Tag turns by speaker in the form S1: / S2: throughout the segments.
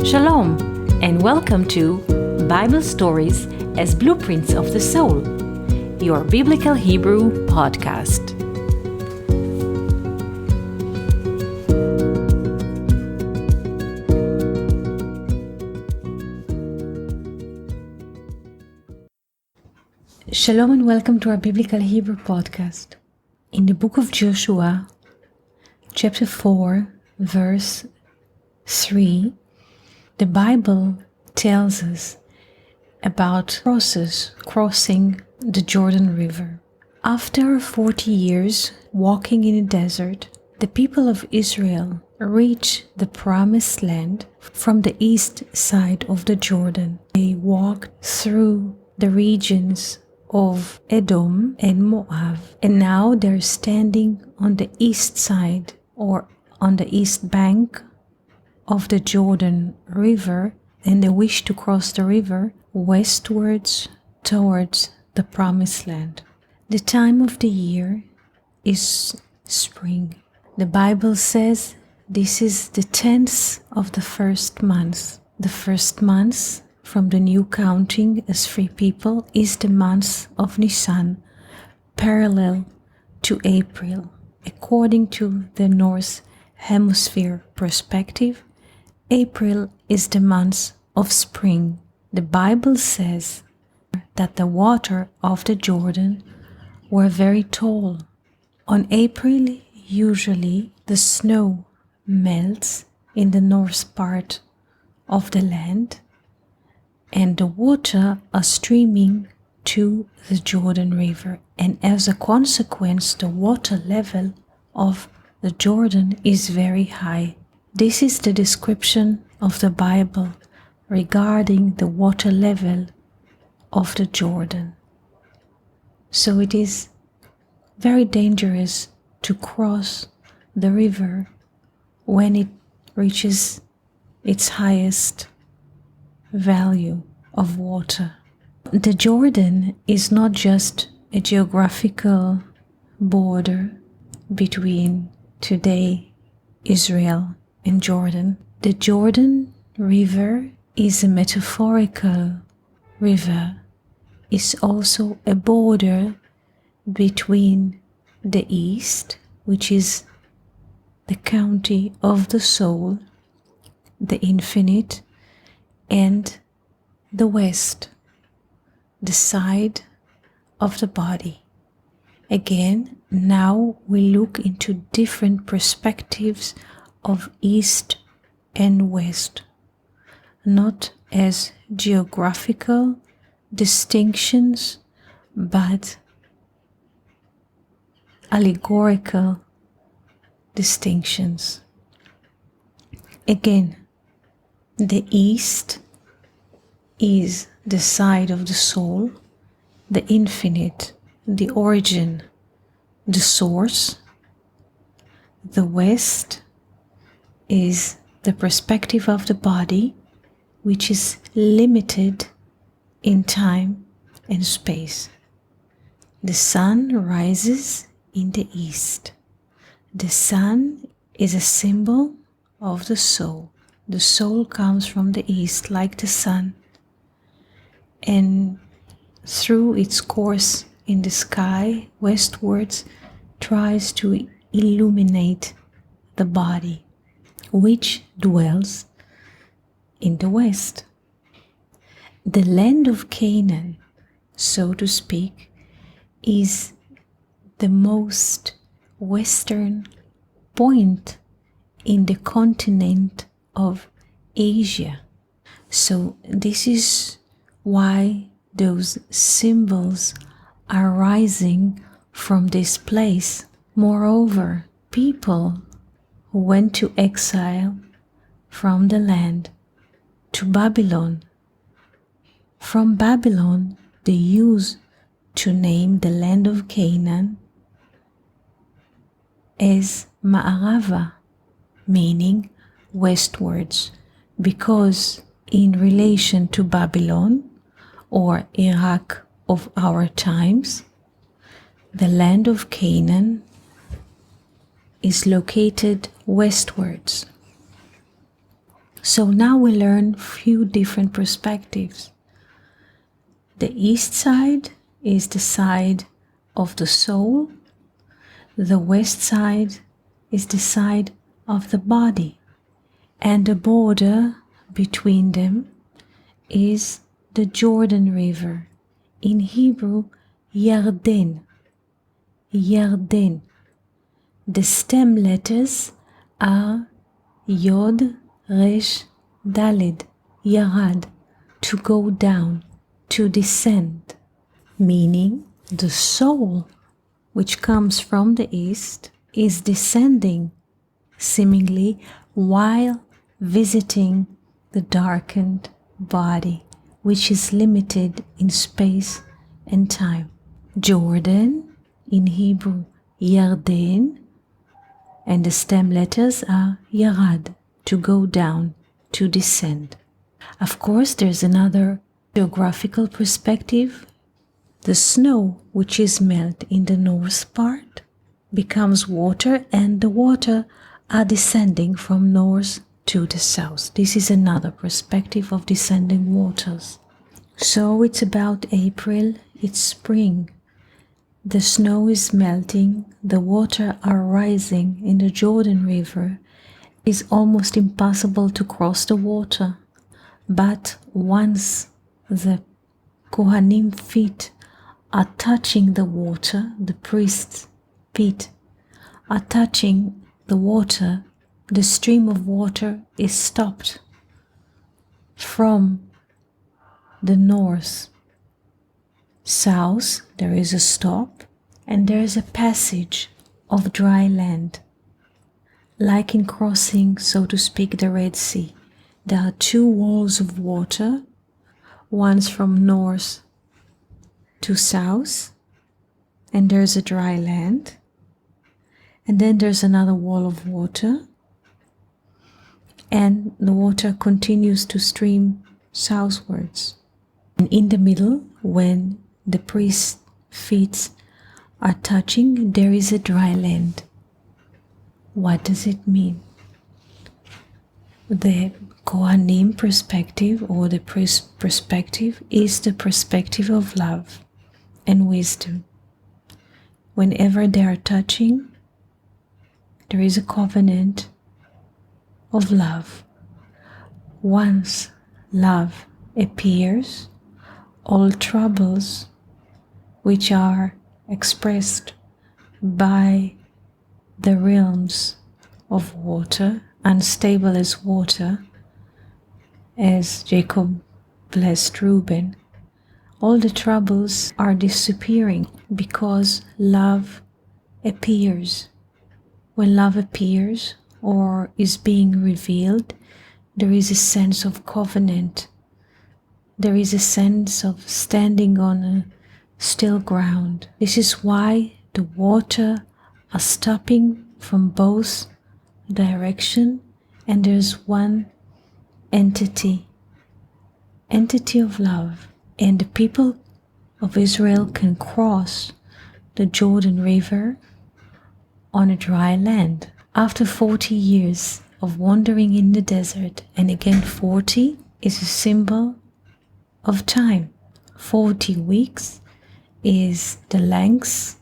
S1: Shalom, and welcome to Bible Stories as Blueprints of the Soul, your Biblical Hebrew podcast. Shalom and welcome to our Biblical Hebrew podcast. In the book of Joshua, chapter 4, verse 3, the Bible tells us about Moses crossing the Jordan River. After 40 years walking in the desert, the people of Israel reached the promised land from the east side of the Jordan. They walked through the regions of Edom and Moab, and now they're standing on the east side or on the east bank of the Jordan River, and they wish to cross the river westwards towards the promised land. The time of the year is spring. The Bible says this is the 10th of the first month. The first month from the new counting as free people is the month of Nisan, parallel to April. According to the North Hemisphere perspective, April is the month of spring. The Bible says that the water of the Jordan were very tall. On April, usually the snow melts in the north part of the land, and the water are streaming to the Jordan River, and as a consequence, the water level of the Jordan is very high. This is the description of the Bible regarding the water level of the Jordan. So it is very dangerous to cross the river when it reaches its highest value of water. The Jordan is not just a geographical border between today Israel and Jordan. The Jordan River is a metaphorical river. It's also a border between the east, which is the county of the soul, the infinite, and the west, the side of the body. Again, now we look into different perspectives of east and west, not as geographical distinctions, but allegorical distinctions. Again, the east is the side of the soul, the infinite, the origin, the source. The west is the perspective of the body, which is limited in time and space. The sun rises in the east. The sun is a symbol of the soul. The soul comes from the east like the sun, and through its course in the sky westwards tries to illuminate the body, which dwells in the west. The land of Canaan, so to speak, is the most western point in the continent of Asia. So this is why those symbols are rising from this place. Moreover, people who went to exile from the land to Babylon. From Babylon, they used to name the land of Canaan as Ma'arava, meaning westwards, because in relation to Babylon, or Iraq of our times, the land of Canaan is located westwards. So now we learn few different perspectives. The east side is the side of the soul. The west side is the side of the body. And the border between them is the Jordan River. In Hebrew, Yarden. Yarden. The stem letters are Yod, Resh, Daled, Yarad, to go down, to descend, meaning the soul, which comes from the east, is descending, seemingly while visiting the darkened body, which is limited in space and time. Jordan, in Hebrew, Yarden, and the stem letters are Yarad, to go down, to descend. Of course, there's another geographical perspective. The snow, which is melt in the north part, becomes water, and the water are descending from north to the south. This is another perspective of descending waters. So it's about April, it's spring. The snow is melting, the water are rising in the Jordan River. It's almost impossible to cross the water. But once the Kohanim feet are touching the water, the priest's feet are touching the water, the stream of water is stopped from the north. South, there is a stop, and there is a passage of dry land. Like in crossing, so to speak, the Red Sea. There are two walls of water, one's from north to south, and there's a dry land. And then there's another wall of water, and the water continues to stream southwards. And in the middle, when the priest's feet are touching, there is a dry land. What does it mean? The Kohanim perspective, or the priest perspective, is the perspective of love and wisdom. Whenever they are touching, there is a covenant of love. Once love appears, all troubles which are expressed by the realms of water, unstable as water, as Jacob blessed Reuben, all the troubles are disappearing because love appears. When love appears or is being revealed, there is a sense of covenant. There is a sense of standing on a still ground. This is why the water are stopping from both directions, and there's one entity of love. And the people of Israel can cross the Jordan River on a dry land. After 40 years of wandering in the desert, and again 40 is a symbol of time. 40 weeks is the length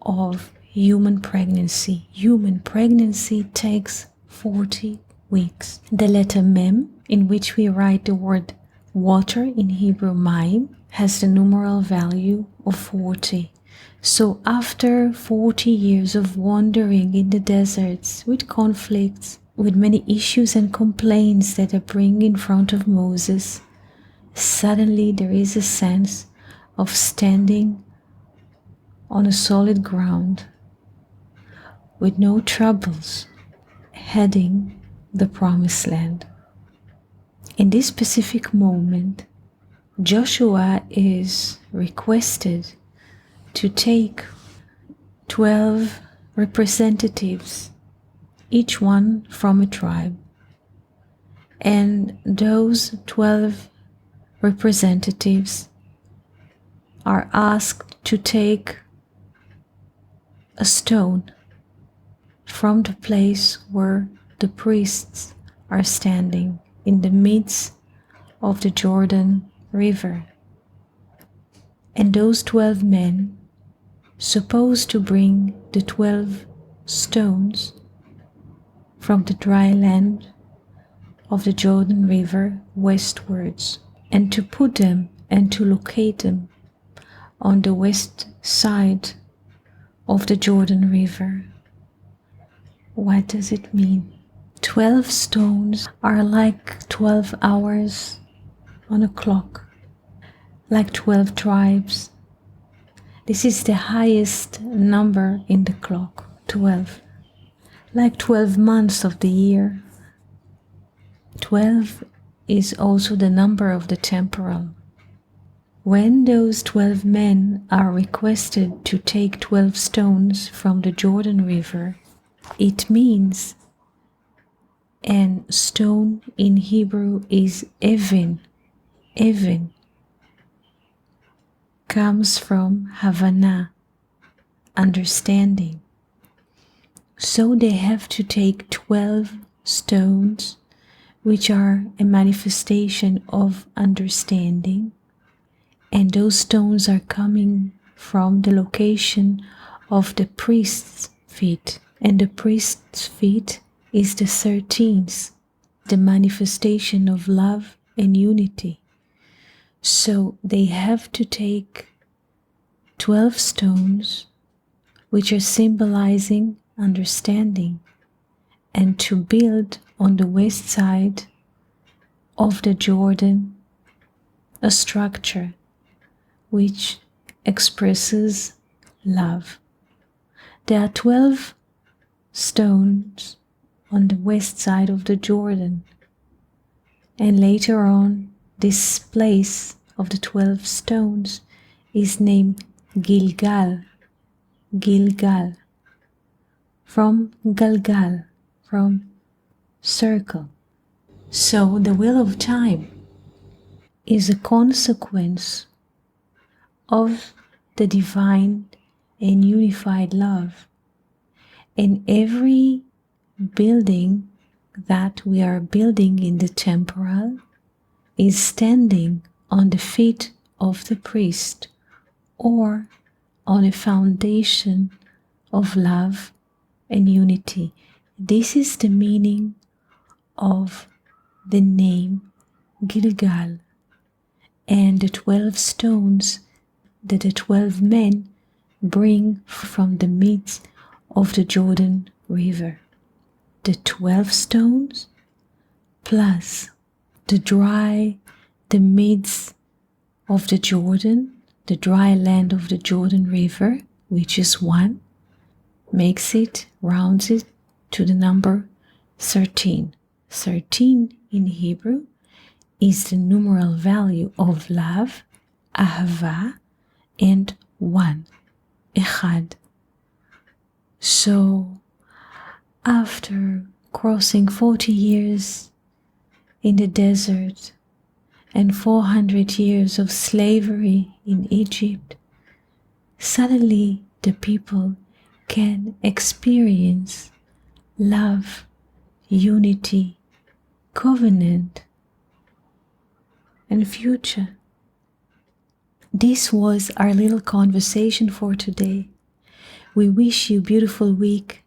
S1: of human pregnancy. Human pregnancy takes 40 weeks. The letter Mem, in which we write the word water in Hebrew Mayim, has the numeral value of 40. So after 40 years of wandering in the deserts with conflicts, with many issues and complaints that are bring in front of Moses, suddenly there is a sense of standing on a solid ground with no troubles, heading the promised land. In this specific moment, Joshua is requested to take 12 representatives, each one from a tribe. And those 12 representatives are asked to take a stone from the place where the priests are standing in the midst of the Jordan River. And those 12 men, supposed to bring the 12 stones from the dry land of the Jordan River westwards, and to put them and to locate them on the west side of the Jordan River. What does it mean? 12 stones are like 12 hours on a clock, like 12 tribes. This is the highest number in the clock, 12. Like 12 months of the year. 12 is also the number of the temporal. When those 12 men are requested to take 12 stones from the Jordan River, it means, and stone in Hebrew is even. Even comes from Havana, understanding. So they have to take 12 stones, which are a manifestation of understanding, and those stones are coming from the location of the priest's feet, and the priest's feet is the 13th, the manifestation of love and unity. So they have to take 12 stones, which are symbolizing understanding, and to build on the west side of the Jordan a structure which expresses love. There are 12 stones on the west side of the Jordan, and later on this place of the 12 stones is named Gilgal. Gilgal, from Gilgal, from circle. So the wheel of time is a consequence of the divine and unified love. And every building that we are building in the temporal is standing on the feet of the priest, or on a foundation of love and unity. This is the meaning of the name Gilgal and the 12 stones that the 12 men bring from the midst of the Jordan River. The 12 stones plus the midst of the Jordan, the dry land of the Jordan River, which is 1, rounds it to the number 13. 13 in Hebrew is the numeral value of love, ahava, and 1, echad. So, after crossing 40 years in the desert and 400 years of slavery in Egypt, suddenly the people can experience love, unity, covenant, and future. This was our little conversation for today. We wish you a beautiful week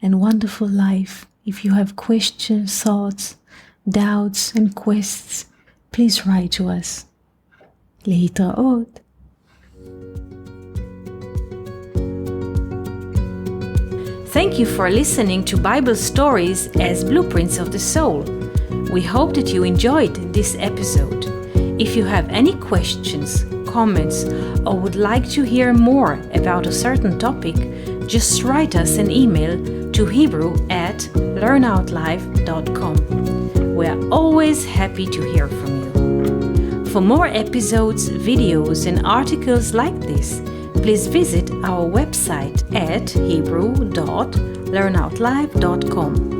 S1: and wonderful life. If you have questions, thoughts, doubts, and quests, please write to us. להתראות. Thank you for listening to Bible Stories as Blueprints of the Soul. We hope that you enjoyed this episode. If you have any questions, comments, or would like to hear more about a certain topic, just write us an email to hebrew@learnoutlive.com. We are always happy to hear from you. For more episodes, videos, and articles like this, please visit our website at hebrew.learnoutlive.com.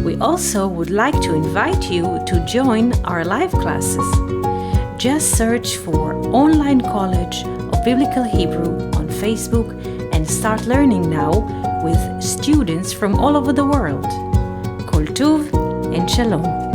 S1: We also would like to invite you to join our live classes. Just search for Online College of Biblical Hebrew on Facebook and start learning now with students from all over the world. Koltuv and Shalom.